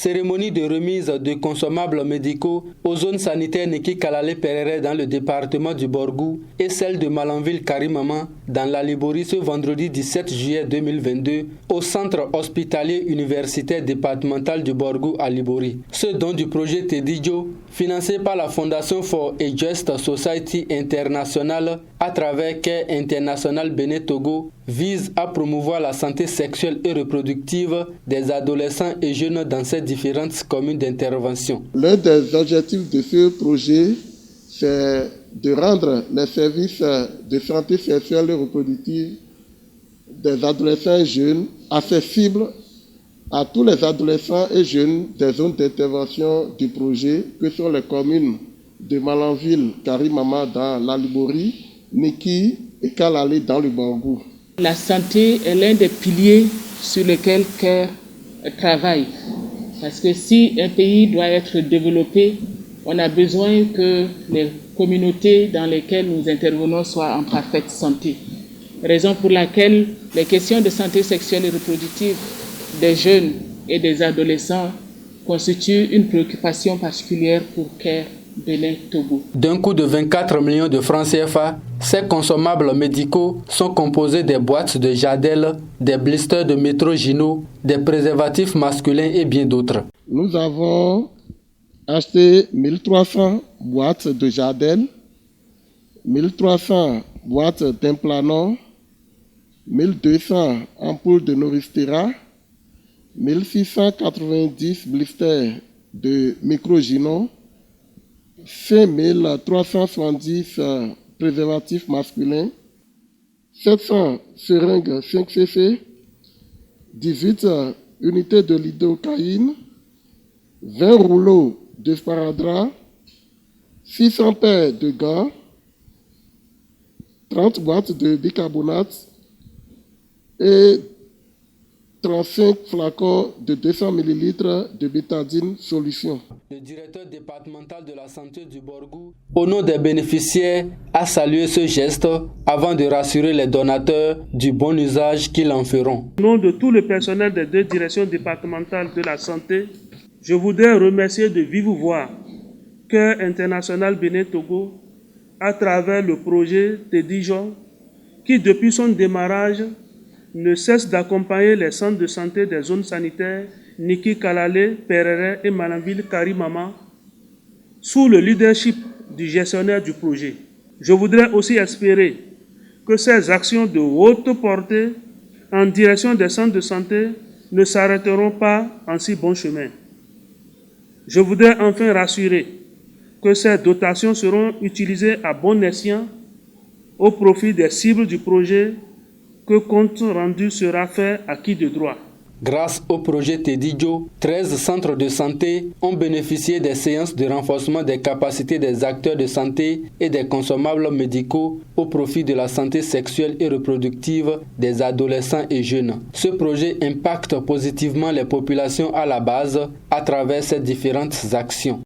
Cérémonie de remise de consommables médicaux aux zones sanitaires Niki Kalale Perere dans le département du Borgou et celle de Malanville Karimama dans la Liborie ce vendredi 17 juillet 2022 au centre hospitalier universitaire départemental du Borgou à Liborie. Ce don du projet Tedidjo, financé par la Fondation for a Just Society International à travers Care International Bénin Togo, vise à promouvoir la santé sexuelle et reproductive des adolescents et jeunes dans ces différentes communes d'intervention. L'un des objectifs de ce projet, c'est de rendre les services de santé sexuelle et reproductive des adolescents et jeunes accessibles à tous les adolescents et jeunes des zones d'intervention du projet, que sont les communes de Malanville, Karimama dans la Liborie, Niki et Kalale dans le Borgou. La santé est l'un des piliers sur lesquels CARE travaille. Parce que si un pays doit être développé, on a besoin que les communautés dans lesquelles nous intervenons soient en parfaite santé. Raison pour laquelle les questions de santé sexuelle et reproductive des jeunes et des adolescents constituent une préoccupation particulière pour CARE Bénin Togo. D'un coût de 24 millions de francs CFA, ces consommables médicaux sont composés des boîtes de Jadel, des blisters de Métrogino, des préservatifs masculins et bien d'autres. Nous avons acheté 1300 boîtes de Jadel, 1300 boîtes d'Implanon, 1200 ampoules de Noristera, 1690 blisters de Microgino, 5370 préservatifs masculins, 700 seringues 5cc, 18 unités de lidocaïne, 20 rouleaux de sparadrap, 600 paires de gants, 30 boîtes de bicarbonate et 35 flacons de 200 ml de bétadine solution. Le directeur départemental de la santé du Borgou, au nom des bénéficiaires, a salué ce geste avant de rassurer les donateurs du bon usage qu'ils en feront. Au nom de tout le personnel des deux directions départementales de la santé, je voudrais remercier de vive voix Care International Bénin Togo à travers le projet Tedidjo qui, depuis son démarrage, ne cesse d'accompagner les centres de santé des zones sanitaires Niki Kalale, Perere et Malanville Karimama sous le leadership du gestionnaire du projet. Je voudrais aussi espérer que ces actions de haute portée en direction des centres de santé ne s'arrêteront pas en si bon chemin. Je voudrais enfin rassurer que ces dotations seront utilisées à bon escient au profit des cibles du projet, que compte rendu sera fait à qui de droit. Grâce au projet Tedidjo, 13 centres de santé ont bénéficié des séances de renforcement des capacités des acteurs de santé et des consommables médicaux au profit de la santé sexuelle et reproductive des adolescents et jeunes. Ce projet impacte positivement les populations à la base à travers ces différentes actions.